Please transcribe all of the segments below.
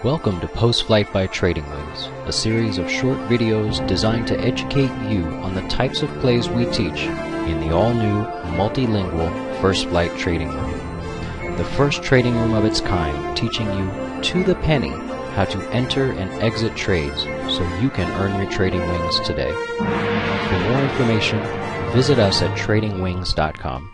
Welcome to Post-Flight by Trading Wings, a series of short videos designed to educate you on the types of plays we teach in the all-new, multilingual First Flight Trading Room. The first trading room of its kind, teaching you to the penny how to enter and exit trades so you can earn your trading wings today. For more information, visit us at tradingwings.com.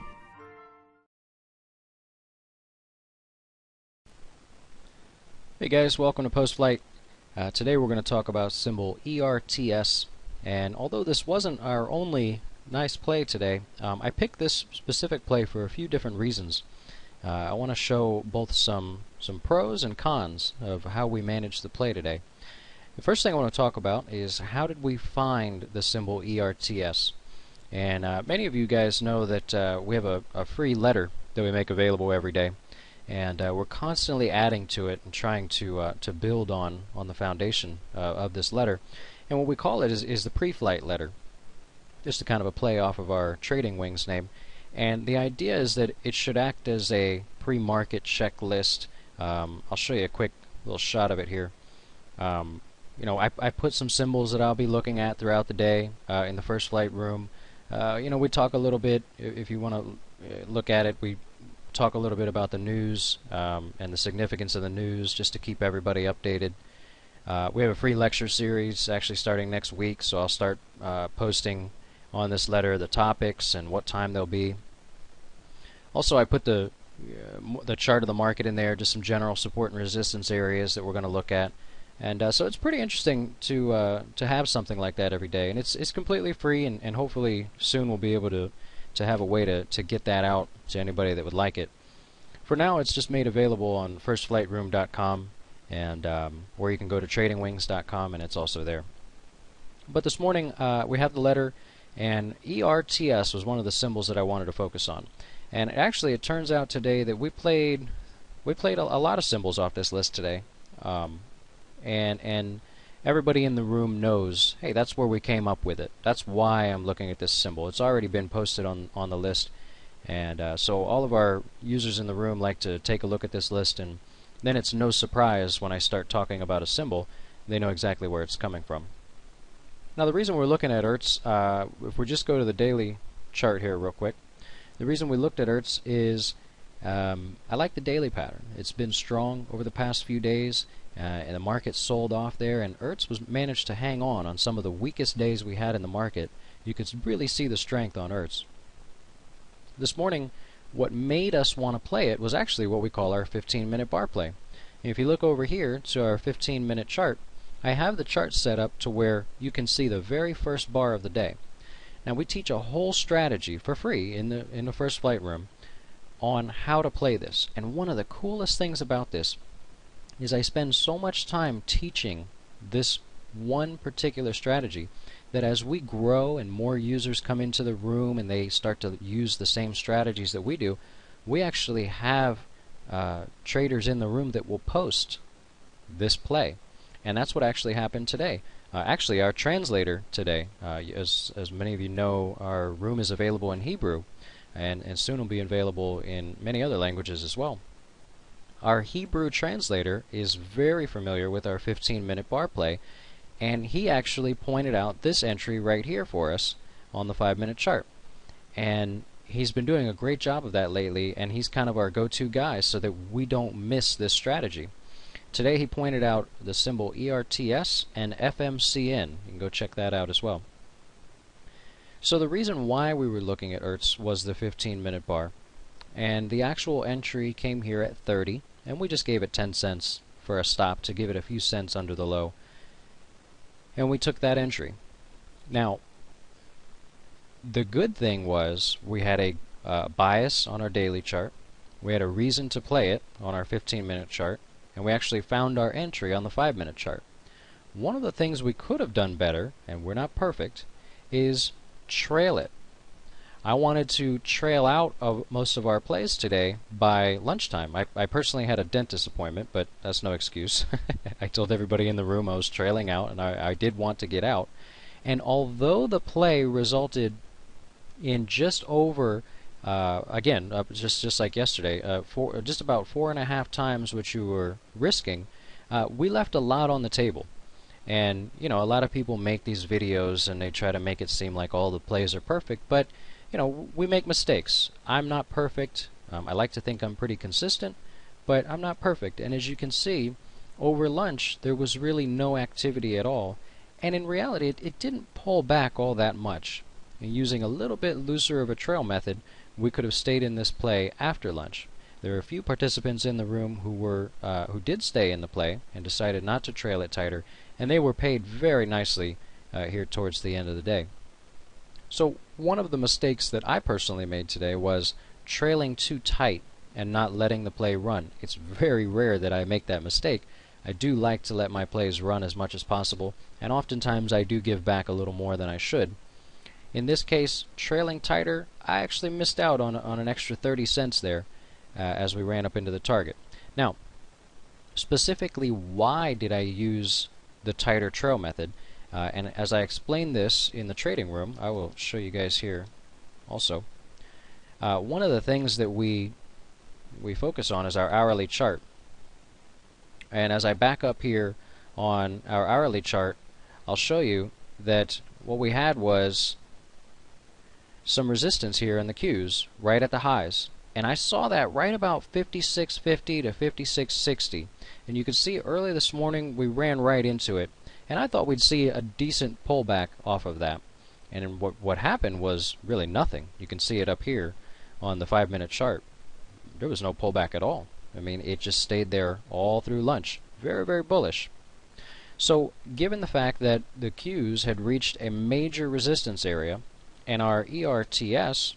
Hey guys, welcome to Post-Flight. Today we're going to talk about symbol ERTS, and although this wasn't our only nice play today, I picked this specific play for a few different reasons. I want to show both some pros and cons of how we managed the play today. The first thing I want to talk about is how did we find the symbol ERTS. And many of you guys know that we have a free letter that we make available every day. And we're constantly adding to it and trying to build on the foundation of this letter. And what we call it is the pre-flight letter, just a kind of a play off of our Trading Wings name. And the idea is that it should act as a pre-market checklist. I'll show you a quick little shot of it here. I put some symbols that I'll be looking at throughout the day in the First Flight room. We talk a little bit, if you want to look at it, we talk a little bit about the news and the significance of the news just to keep everybody updated. We have a free lecture series actually starting next week, so I'll start posting on this letter the topics and what time they'll be. Also, I put the chart of the market in there, just some general support and resistance areas that we're going to look at. And so it's pretty interesting to have something like that every day, and it's completely free, and hopefully soon we'll be able to have a way to get that out to anybody that would like it. For now, it's just made available on firstflightroom.com, and or you can go to tradingwings.com, and it's also there. But this morning we have the letter, and ERTS was one of the symbols that I wanted to focus on. And actually, it turns out today that we played a lot of symbols off this list today, and everybody in the room knows, hey, that's where we came up with it. That's why I'm looking at this symbol. It's already been posted on the list, and so all of our users in the room like to take a look at this list, and then it's no surprise when I start talking about a symbol, they know exactly where it's coming from. Now, the reason we're looking at ERTS, if we just go to the daily chart here real quick, the reason we looked at ERTS is I like the daily pattern. It's been strong over the past few days. And the market sold off there, and ERTS managed to hang on some of the weakest days we had in the market. You could really see the strength on ERTS. This morning, what made us want to play it was actually what we call our 15-minute bar play. And if you look over here to our 15-minute chart, I have the chart set up to where you can see the very first bar of the day. Now, we teach a whole strategy for free in the First Flight room on how to play this. And one of the coolest things about this is I spend so much time teaching this one particular strategy that as we grow and more users come into the room and they start to use the same strategies that we do, we actually have traders in the room that will post this play. And that's what actually happened today. Actually, our translator today, as many of you know, our room is available in Hebrew, and soon will be available in many other languages as well. Our Hebrew translator is very familiar with our 15-minute bar play, and he actually pointed out this entry right here for us on the 5-minute chart. And he's been doing a great job of that lately, and he's kind of our go-to guy so that we don't miss this strategy. Today he pointed out the symbol ERTS and FMCN. You can go check that out as well. So the reason why we were looking at ERTS was the 15-minute bar. And the actual entry came here at 30, and we just gave it 10 cents for a stop to give it a few cents under the low. And we took that entry. Now, the good thing was we had a bias on our daily chart, we had a reason to play it on our 15-minute chart, and we actually found our entry on the 5-minute chart. One of the things we could have done better, and we're not perfect, is trail it. I wanted to trail out of most of our plays today by lunchtime. I personally had a dentist appointment, but that's no excuse. I told everybody in the room I was trailing out, and I did want to get out. And although the play resulted in just over, just like yesterday, just about 4.5 times what you were risking, we left a lot on the table. And, you know, a lot of people make these videos and they try to make it seem like all the plays are perfect, but, you know, we make mistakes. I'm not perfect. I like to think I'm pretty consistent, but I'm not perfect. And as you can see, over lunch, there was really no activity at all. And in reality, it didn't pull back all that much. And using a little bit looser of a trail method, we could have stayed in this play after lunch. There are a few participants in the room who did stay in the play and decided not to trail it tighter, and they were paid very nicely here towards the end of the day. So one of the mistakes that I personally made today was trailing too tight and not letting the play run. It's very rare that I make that mistake. I do like to let my plays run as much as possible, and oftentimes I do give back a little more than I should. In this case, trailing tighter, I actually missed out on an extra 30 cents there as we ran up into the target. Now, specifically, why did I use the tighter trail method? And as I explained this in the trading room, I will show you guys here also. One of the things that we focus on is our hourly chart. And as I back up here on our hourly chart, I'll show you that what we had was some resistance here in the Qs right at the highs. And I saw that right about 56.50 to 56.60. And you can see early this morning we ran right into it. And I thought we'd see a decent pullback off of that. And what happened was really nothing. You can see it up here on the 5-minute chart. There was no pullback at all. I mean, it just stayed there all through lunch. Very, very bullish. So, given the fact that the Qs had reached a major resistance area, and our ERTS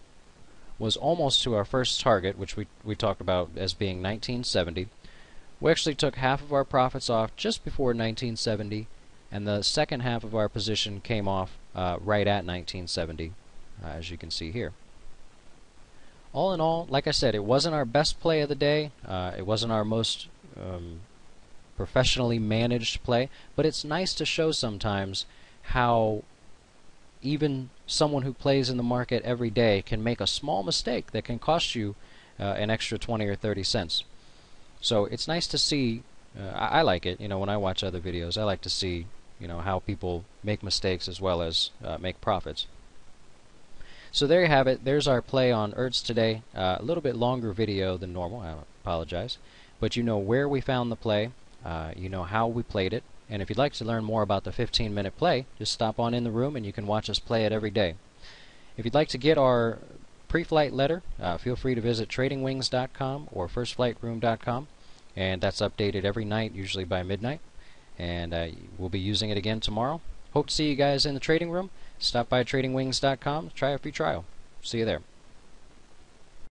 was almost to our first target, which we talked about as being 1970, we actually took half of our profits off just before 1970, and the second half of our position came off right at 1970, as you can see here. All in all, like I said, it wasn't our best play of the day. It wasn't our most professionally managed play, but it's nice to show sometimes how even someone who plays in the market every day can make a small mistake that can cost you an extra 20 or 30 cents. So it's nice to see. I like it. You know, when I watch other videos, I like to see, you know, how people make mistakes as well as make profits. So there you have it. There's our play on ERTS today. A little bit longer video than normal. I apologize. But you know where we found the play. You know how we played it. And if you'd like to learn more about the 15-minute play, just stop on in the room and you can watch us play it every day. If you'd like to get our pre-flight letter, feel free to visit tradingwings.com or firstflightroom.com. And that's updated every night, usually by midnight. And we'll be using it again tomorrow. Hope to see you guys in the trading room. Stop by tradingwings.com, try a free trial. See you there.